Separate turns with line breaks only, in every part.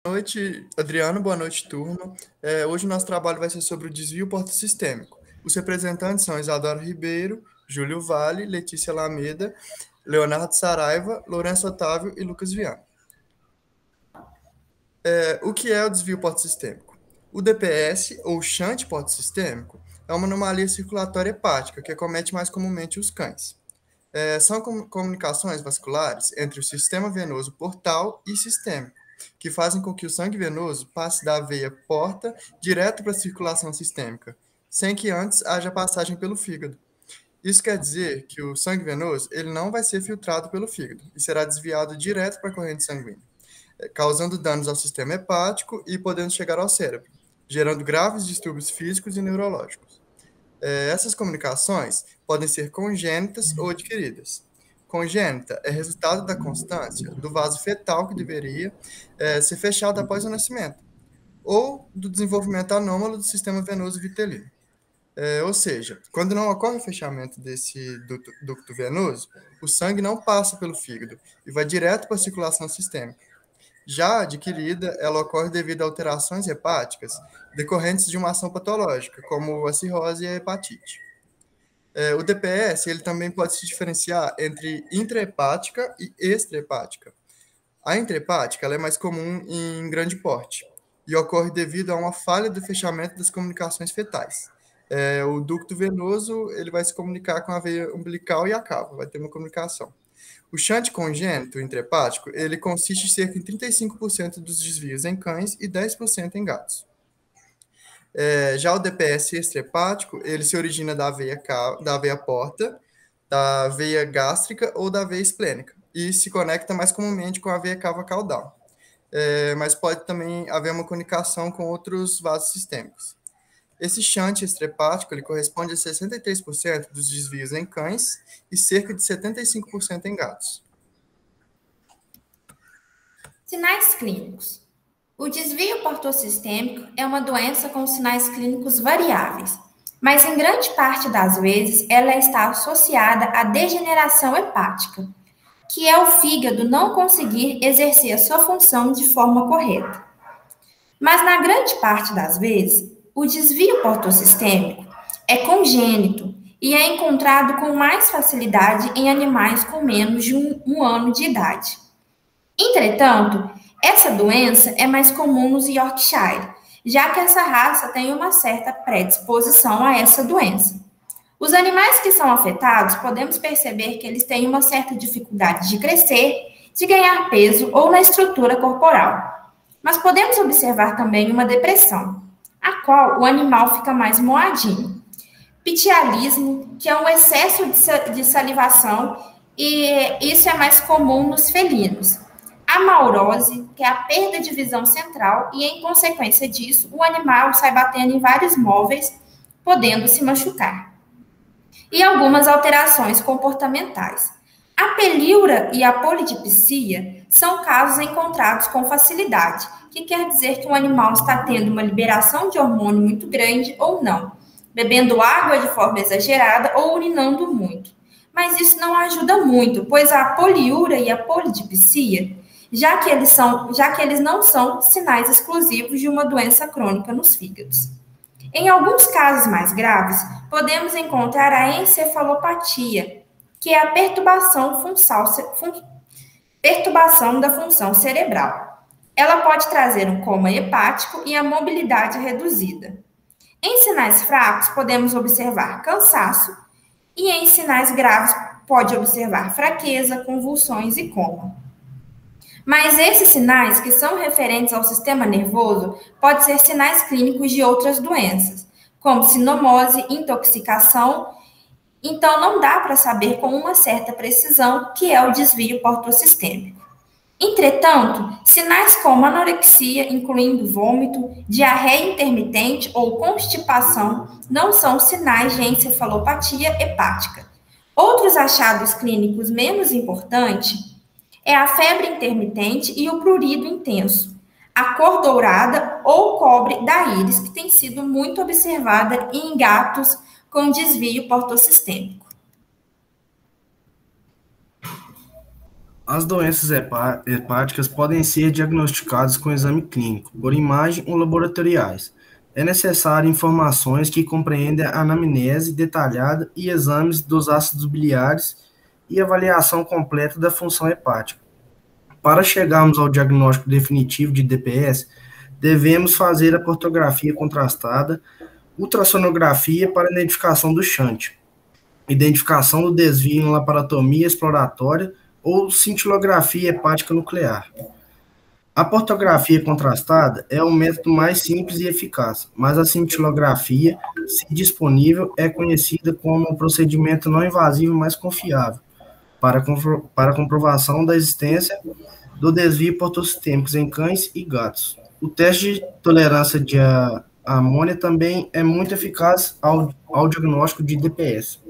Boa noite, Adriano. Boa noite, turma. Hoje o nosso trabalho vai ser sobre o desvio portosistêmico. Os representantes são Isadora Ribeiro, Júlio Vale, Letícia Alameda, Leonardo Saraiva, Lourenço Otávio e Lucas Viana. O que é o desvio portosistêmico? O DPS, ou shunt portosistêmico, é uma anomalia circulatória hepática que acomete mais comumente os cães. São comunicações vasculares entre o sistema venoso portal e sistêmico, que fazem com que o sangue venoso passe da veia porta direto para a circulação sistêmica, sem que antes haja passagem pelo fígado. Isso quer dizer que o sangue venoso ele não vai ser filtrado pelo fígado e será desviado direto para a corrente sanguínea, causando danos ao sistema hepático e podendo chegar ao cérebro, gerando graves distúrbios físicos e neurológicos. Essas comunicações podem ser congênitas ou adquiridas. Congênita é resultado da constância do vaso fetal que deveria ser fechado após o nascimento, ou do desenvolvimento anômalo do sistema venoso vitelino. Ou seja, quando não ocorre o fechamento desse ducto venoso, o sangue não passa pelo fígado e vai direto para a circulação sistêmica. Já adquirida, ela ocorre devido a alterações hepáticas decorrentes de uma ação patológica, como a cirrose e a hepatite. O DPS ele também pode se diferenciar entre intrahepática e extrahepática. A intrahepática ela é mais comum em grande porte e ocorre devido a uma falha do fechamento das comunicações fetais. O ducto venoso ele vai se comunicar com a veia umbilical e a cava, vai ter uma comunicação. O shunt congênito intrahepático, ele consiste em cerca de 35% dos desvios em cães e 10% em gatos. Já o DPS extrahepático, ele se origina da veia porta, da veia gástrica ou da veia esplênica, e se conecta mais comumente com a veia cava caudal. Mas pode também haver uma comunicação com outros vasos sistêmicos. Esse shunt extrahepático ele corresponde a 63% dos desvios em cães e cerca de 75% em gatos.
Sinais clínicos. O desvio portosistêmico é uma doença com sinais clínicos variáveis, mas em grande parte das vezes ela está associada à degeneração hepática, que é o fígado não conseguir exercer a sua função de forma correta. Mas na grande parte das vezes, o desvio portosistêmico é congênito e é encontrado com mais facilidade em animais com menos de um ano de idade. Entretanto, essa doença é mais comum nos Yorkshire, já que essa raça tem uma certa predisposição a essa doença. Os animais que são afetados, podemos perceber que eles têm uma certa dificuldade de crescer, de ganhar peso ou na estrutura corporal. Mas podemos observar também uma depressão, a qual o animal fica mais moadinho. Pitialismo, que é um excesso de salivação, e isso é mais comum nos felinos. Amaurose, que é a perda de visão central, e em consequência disso, o animal sai batendo em vários móveis, podendo se machucar. E algumas alterações comportamentais. A peliúria e a polidipsia são casos encontrados com facilidade, que quer dizer que um animal está tendo uma liberação de hormônio muito grande ou não, bebendo água de forma exagerada ou urinando muito. Mas isso não ajuda muito, pois a poliúria e a polidipsia, já que eles não são sinais exclusivos de uma doença crônica nos fígados. Em alguns casos mais graves, podemos encontrar a encefalopatia, que é a perturbação da função cerebral. Ela pode trazer um coma hepático e a mobilidade reduzida. Em sinais fracos, podemos observar cansaço, e em sinais graves, pode observar fraqueza, convulsões e coma. Mas esses sinais, que são referentes ao sistema nervoso, podem ser sinais clínicos de outras doenças, como sinomose, intoxicação. Então, não dá para saber com uma certa precisão que é o desvio portosistêmico. Entretanto, sinais como anorexia, incluindo vômito, diarreia intermitente ou constipação, não são sinais de encefalopatia hepática. Outros achados clínicos menos importantes é a febre intermitente e o prurido intenso, a cor dourada ou cobre da íris, que tem sido muito observada em gatos com desvio portosistêmico.
As doenças hepáticas podem ser diagnosticadas com exame clínico, por imagem ou laboratoriais. É necessário informações que compreendem a anamnese detalhada e exames dos ácidos biliares e avaliação completa da função hepática. Para chegarmos ao diagnóstico definitivo de DPS, devemos fazer a portografia contrastada, ultrassonografia para identificação do shunt, identificação do desvio em laparotomia exploratória ou cintilografia hepática nuclear. A portografia contrastada é o método mais simples e eficaz, mas a cintilografia, se disponível, é conhecida como o procedimento não invasivo mais confiável para comprovação da existência do desvio portosistêmicos em cães e gatos. O teste de tolerância de amônia também é muito eficaz ao diagnóstico de DPS.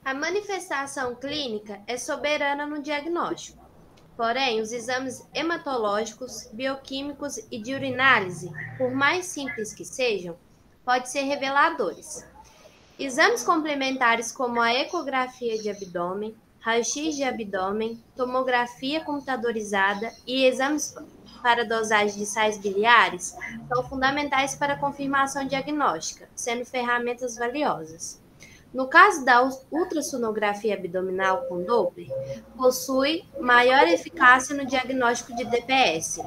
A manifestação clínica é soberana no diagnóstico. Porém, os exames hematológicos, bioquímicos e de urinálise, por mais simples que sejam, podem ser reveladores. Exames complementares como a ecografia de abdômen, raio-x de abdômen, tomografia computadorizada e exames para dosagem de sais biliares são fundamentais para a confirmação diagnóstica, sendo ferramentas valiosas. No caso da ultrassonografia abdominal com Doppler, possui maior eficácia no diagnóstico de DPS,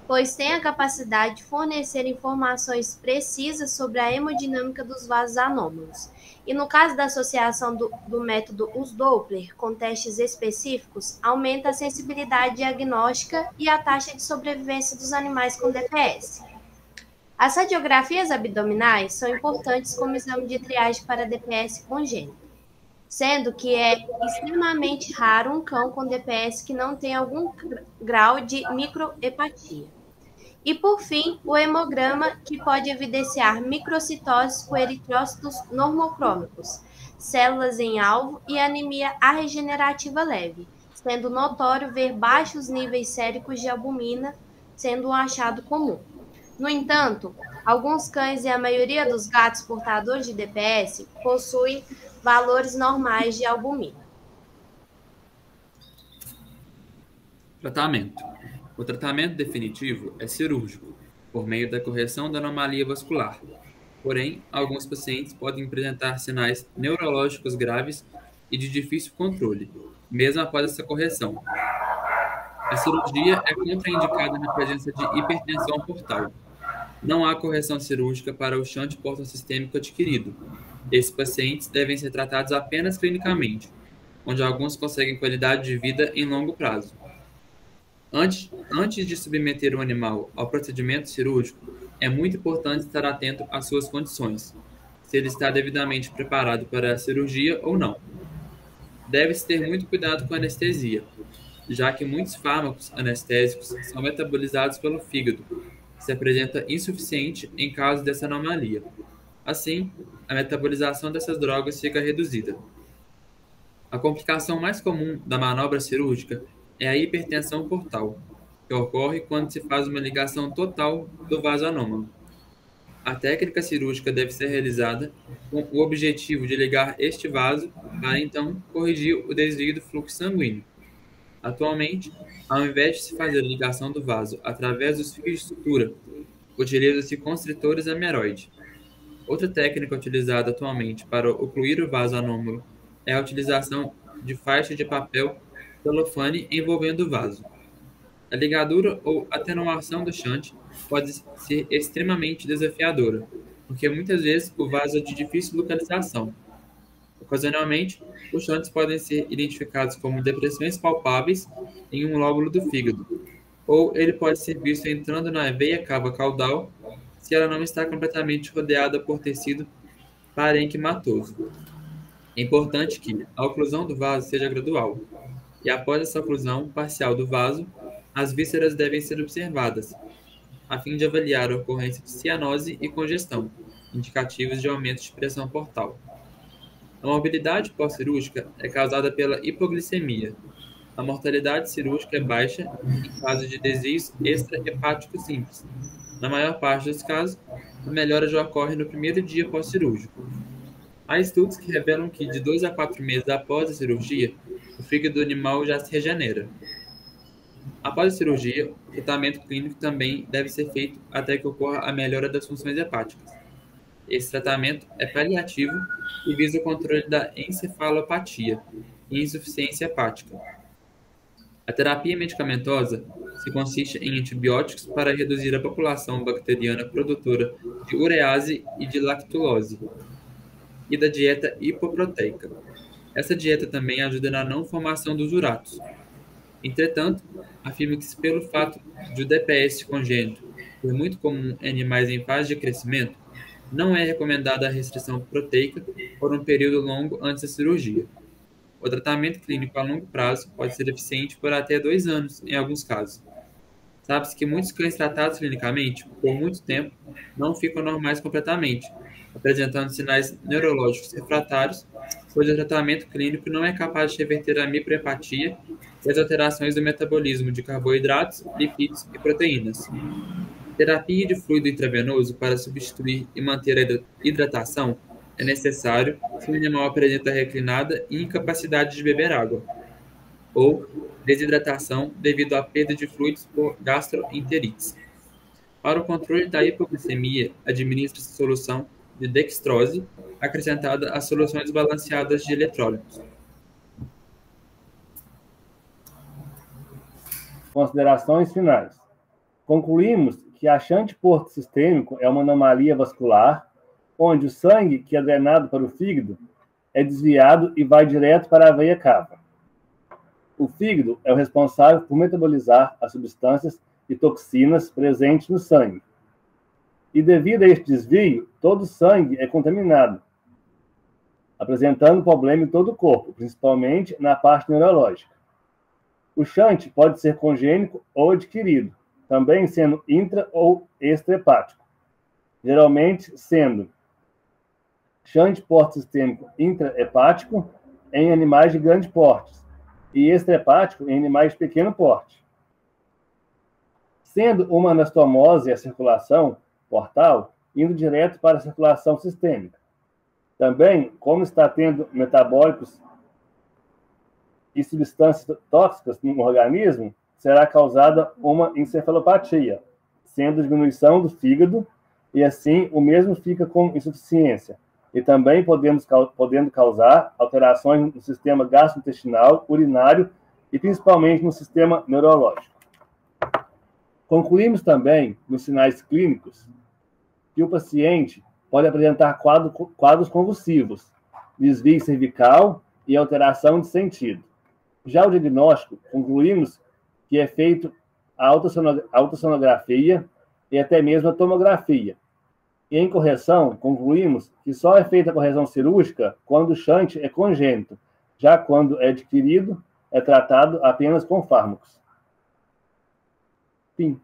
pois tem a capacidade de fornecer informações precisas sobre a hemodinâmica dos vasos anômalos. E no caso da associação do método US-Doppler com testes específicos, aumenta a sensibilidade diagnóstica e a taxa de sobrevivência dos animais com DPS. As radiografias abdominais são importantes como exame de triagem para DPS congênito, sendo que é extremamente raro um cão com DPS que não tenha algum grau de microhepatia. E, por fim, o hemograma, que pode evidenciar microcitoses com eritrócitos normocrômicos, células em alvo e anemia arregenerativa leve, sendo notório ver baixos níveis séricos de albumina, sendo um achado comum. No entanto, alguns cães e a maioria dos gatos portadores de DPS possuem valores normais de albumina.
Tratamento. O tratamento definitivo é cirúrgico, por meio da correção da anomalia vascular. Porém, alguns pacientes podem apresentar sinais neurológicos graves e de difícil controle, mesmo após essa correção. A cirurgia é contraindicada na presença de hipertensão portal. Não há correção cirúrgica para o shunt portosistêmico adquirido. Esses pacientes devem ser tratados apenas clinicamente, onde alguns conseguem qualidade de vida em longo prazo. Antes de submeter o animal ao procedimento cirúrgico, é muito importante estar atento às suas condições, se ele está devidamente preparado para a cirurgia ou não. Deve-se ter muito cuidado com a anestesia, já que muitos fármacos anestésicos são metabolizados pelo fígado, se apresenta insuficiente em caso dessa anomalia. Assim, a metabolização dessas drogas fica reduzida. A complicação mais comum da manobra cirúrgica é a hipertensão portal, que ocorre quando se faz uma ligação total do vaso anômalo. A técnica cirúrgica deve ser realizada com o objetivo de ligar este vaso para então corrigir o desvio do fluxo sanguíneo. Atualmente, ao invés de se fazer a ligação do vaso através dos fios de sutura, utiliza-se constritores ameroide. Outra técnica utilizada atualmente para ocluir o vaso anômalo é a utilização de faixa de papel celofane envolvendo o vaso. A ligadura ou atenuação do shunt pode ser extremamente desafiadora, porque muitas vezes o vaso é de difícil localização. Ocasionalmente, os shunts podem ser identificados como depressões palpáveis em um lóbulo do fígado, ou ele pode ser visto entrando na veia cava caudal se ela não está completamente rodeada por tecido parenquimatoso. É importante que a oclusão do vaso seja gradual, e após essa oclusão parcial do vaso, as vísceras devem ser observadas, a fim de avaliar a ocorrência de cianose e congestão, indicativos de aumento de pressão portal. A morbidade pós-cirúrgica é causada pela hipoglicemia. A mortalidade cirúrgica é baixa em caso de desvios extra-hepáticos simples. Na maior parte dos casos, a melhora já ocorre no primeiro dia pós-cirúrgico. Há estudos que revelam que de 2 a 4 meses após a cirurgia, o fígado do animal já se regenera. Após a cirurgia, o tratamento clínico também deve ser feito até que ocorra a melhora das funções hepáticas. Esse tratamento é paliativo e visa o controle da encefalopatia e insuficiência hepática. A terapia medicamentosa se consiste em antibióticos para reduzir a população bacteriana produtora de urease e de lactulose, e da dieta hipoproteica. Essa dieta também ajuda na não formação dos uratos. Entretanto, afirma-se que pelo fato de o DPS congênito ser muito comum em animais em fase de crescimento, não é recomendada a restrição proteica por um período longo antes da cirurgia. O tratamento clínico a longo prazo pode ser eficiente por até 2 anos, em alguns casos. Sabe-se que muitos cães tratados clinicamente, por muito tempo, não ficam normais completamente, apresentando sinais neurológicos refratários, pois o tratamento clínico não é capaz de reverter a microhepatia e as alterações do metabolismo de carboidratos, lipídios e proteínas. Terapia de fluido intravenoso para substituir e manter a hidratação é necessário se o animal apresenta reclinada e incapacidade de beber água, ou desidratação devido à perda de fluidos por gastroenterites. Para o controle da hipoglicemia, administra-se solução de dextrose acrescentada às soluções balanceadas de eletrólitos.
Considerações finais. Concluímos que achante porto sistêmico é uma anomalia vascular, onde o sangue que é drenado para o fígado é desviado e vai direto para a veia cava. O fígado é o responsável por metabolizar as substâncias e toxinas presentes no sangue. E devido a este desvio, todo o sangue é contaminado, apresentando problema em todo o corpo, principalmente na parte neurológica. O shunt pode ser congênito ou adquirido, também sendo intra- ou extrahepático, geralmente sendo shunt porte sistêmico intrahepático em animais de grande porte e extrahepático em animais de pequeno porte. Sendo uma anastomose a circulação portal, indo direto para a circulação sistêmica. Também, como está tendo metabólicos e substâncias tóxicas no organismo, será causada uma encefalopatia, sendo diminuição do fígado, e assim o mesmo fica com insuficiência. E também podendo causar alterações no sistema gastrointestinal, urinário e principalmente no sistema neurológico. Concluímos também, nos sinais clínicos, que o paciente pode apresentar quadros convulsivos, desvio cervical e alteração de sentido. Já o diagnóstico, concluímos que é feito a ultrassonografia e até mesmo a tomografia. E em correção, concluímos que só é feita a correção cirúrgica quando o shunt é congênito, já quando é adquirido, é tratado apenas com fármacos. Fim.